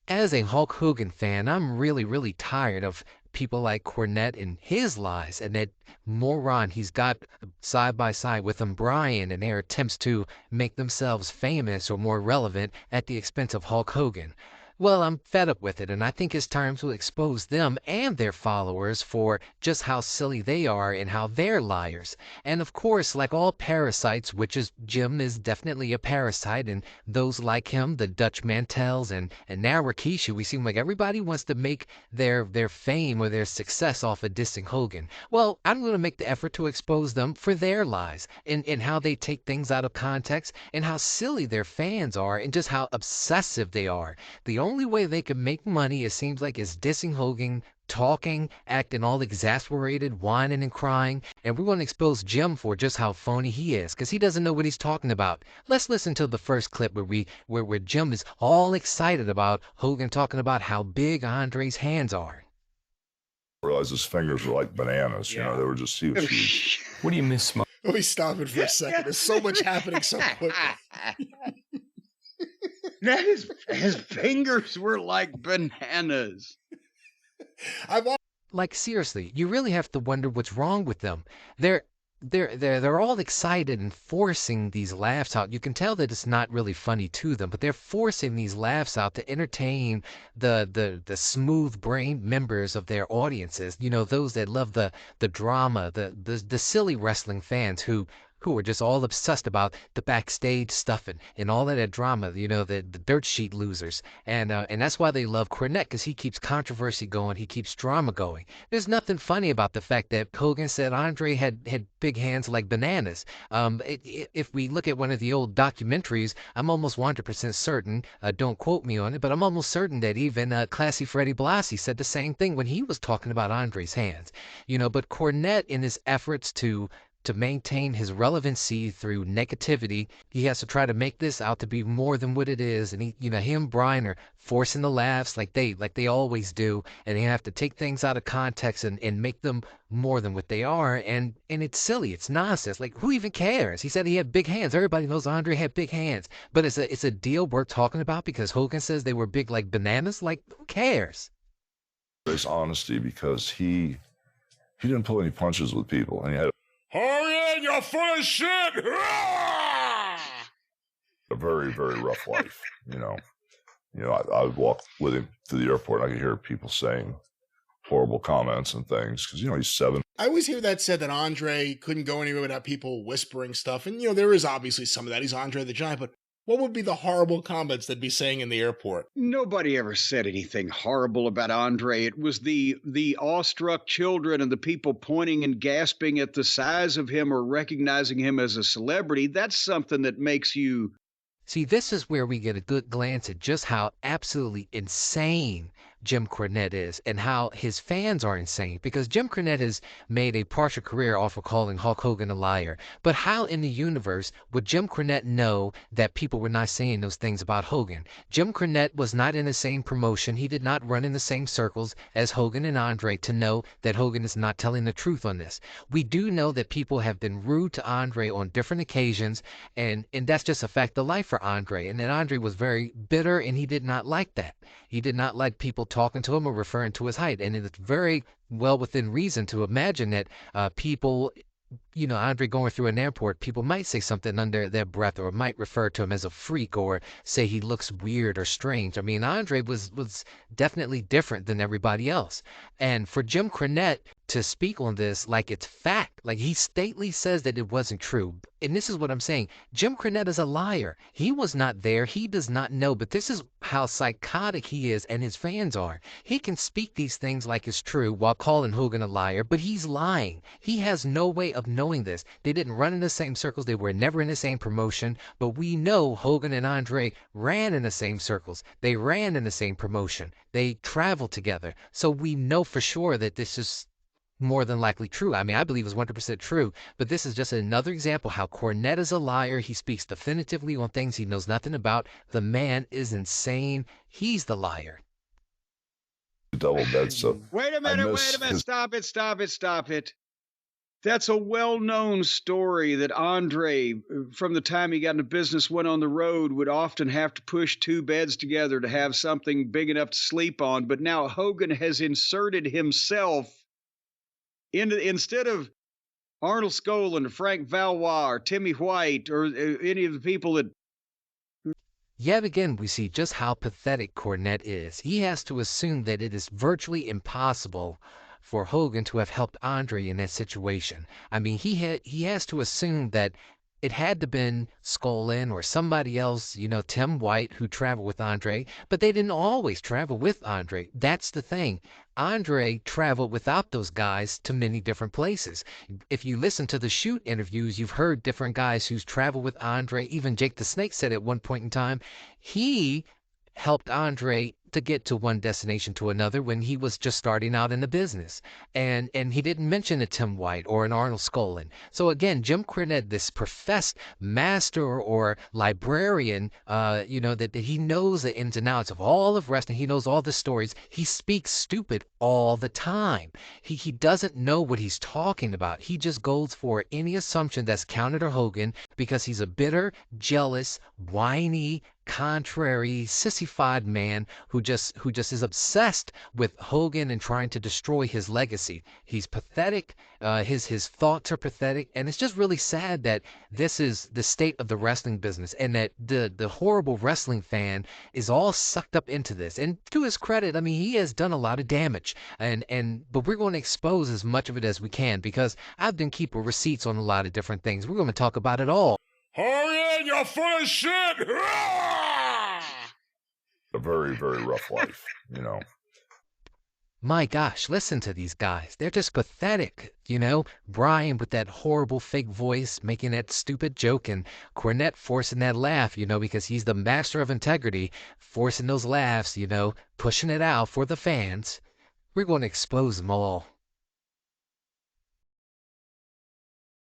As a Hulk Hogan fan, I'm really, really tired of people like Cornette and his lies, and that moron he's got side by side with him, Brian, and their attempts to make themselves famous or more relevant at the expense of Hulk Hogan. Well, I'm fed up with it, and I think it's time to expose them and their followers for just how silly they are and how they're liars. And of course, like all parasites, which is Jim is definitely a parasite, and those like him, the Dutch Mantels and now Rikishi, we seem like everybody wants to make their fame or their success off of dissing Hogan. Well, I'm going to make the effort to expose them for their lies and how they take things out of context and how silly their fans are and just how obsessive they are. The only way they can make money, it seems like, is dissing Hogan, talking, acting all exasperated, whining and crying, and we want to expose Jim for just how phony he is, because he doesn't know what he's talking about. Let's listen to the first clip where Jim is all excited about Hogan talking about how big Andre's hands are. I realized his fingers were like bananas, you know, they were just huge. What do you miss, Smoke? Let me stop it for a second. There's so much happening so quickly. His fingers were like bananas. Like seriously, you really have to wonder what's wrong with them. They're all excited and forcing these laughs out. You can tell that it's not really funny to them, but they're forcing these laughs out to entertain the smooth brained members of their audiences. You know, those that love the drama, the silly wrestling fans who are just all obsessed about the backstage stuff and all of that drama, you know, the dirt sheet losers. And that's why they love Cornette, because he keeps controversy going, he keeps drama going. There's nothing funny about the fact that Hogan said Andre had big hands like bananas. If we look at one of the old documentaries, I'm almost 100% certain, don't quote me on it, but I'm almost certain that even Classy Freddie Blassie said the same thing when he was talking about Andre's hands. You know, but Cornette, in his efforts to maintain his relevancy through negativity, he has to try to make this out to be more than what it is. And he and Brian are forcing the laughs like they always do, and they have to take things out of context and make them more than what they are. And it's silly, it's nonsense. Like, who even cares? He said he had big hands. Everybody knows Andre had big hands, but it's a deal worth talking about because Hogan says they were big like bananas. Like, who cares? There's honesty because he didn't pull any punches with people, and he had Hogan, you're full of shit! a very, very rough life. I would walk with him to the airport, and I could hear people saying horrible comments and things because he's 7. I always hear that said that Andre couldn't go anywhere without people whispering stuff, and there is obviously some of that. He's Andre the Giant, but what would be the horrible comments they'd be saying in the airport? Nobody ever said anything horrible about Andre. It was the awestruck children and the people pointing and gasping at the size of him or recognizing him as a celebrity. That's something that makes you... See, this is where we get a good glance at just how absolutely insane Jim Cornette is and how his fans are insane, because Jim Cornette has made a partial career off of calling Hulk Hogan a liar. But how in the universe would Jim Cornette know that people were not saying those things about Hogan? Jim Cornette was not in the same promotion. He did not run in the same circles as Hogan and Andre to know that Hogan is not telling the truth on this. We do know that people have been rude to Andre on different occasions, and that's just a fact of life for Andre. And that Andre was very bitter, and he did not like that. He did not like people talking to him or referring to his height. And it's very well within reason to imagine that people, Andre going through an airport, people might say something under their breath or might refer to him as a freak or say he looks weird or strange. I mean, Andre was definitely different than everybody else. And for Jim Cornette to speak on this like it's fact, like he stately says that it wasn't true. And this is what I'm saying. Jim Cornette is a liar. He was not there. He does not know. But this is how psychotic he is and his fans are. He can speak these things like it's true while calling Hogan a liar, but he's lying. He has no way of knowing this. They didn't run in the same circles. They were never in the same promotion. But we know Hogan and Andre ran in the same circles. They ran in the same promotion. They traveled together. So we know for sure that this is more than likely true. I mean, I believe it's 100% true, but this is just another example how Cornette is a liar. He speaks definitively on things he knows nothing about. The man is insane. He's the liar. Double bed, so Wait a minute, stop it. That's a well-known story that Andre, from the time he got into business, went on the road, would often have to push two beds together to have something big enough to sleep on. But now Hogan has inserted himself into, instead of Arnold Skolin, Frank Valois, or Timmy White, or any of the people that. Yet again, we see just how pathetic Cornette is. He has to assume that it is virtually impossible for Hogan to have helped Andre in that situation. I mean, he has to assume that it had to been Skolin or somebody else, Tim White, who traveled with Andre, but they didn't always travel with Andre. That's the thing. Andre traveled without those guys to many different places. If you listen to the Shoot interviews, you've heard different guys who's traveled with Andre. Even Jake the Snake said at one point in time, he helped Andre to get to one destination to another when he was just starting out in the business. And he didn't mention a Tim White or an Arnold Skolin. So again, Jim Cornette, this professed master or librarian, that he knows the ins and outs of all of wrestling. He knows all the stories. He speaks stupid all the time. He doesn't know what he's talking about. He just goes for any assumption that's counter to Hogan because he's a bitter, jealous, whiny, contrary, sissified man who just is obsessed with Hogan and trying to destroy his legacy. He's pathetic. His thoughts are pathetic, and it's just really sad that this is the state of the wrestling business, and that the horrible wrestling fan is all sucked up into this. And to his credit, I mean, he has done a lot of damage, but we're going to expose as much of it as we can because I've been keeping receipts on a lot of different things. We're going to talk about it all. Hogan, you're full of shit! A very, very rough life, My gosh, listen to these guys. They're just pathetic, Brian with that horrible fake voice making that stupid joke, and Cornette forcing that laugh, because he's the master of integrity, forcing those laughs, pushing it out for the fans. We're going to expose them all.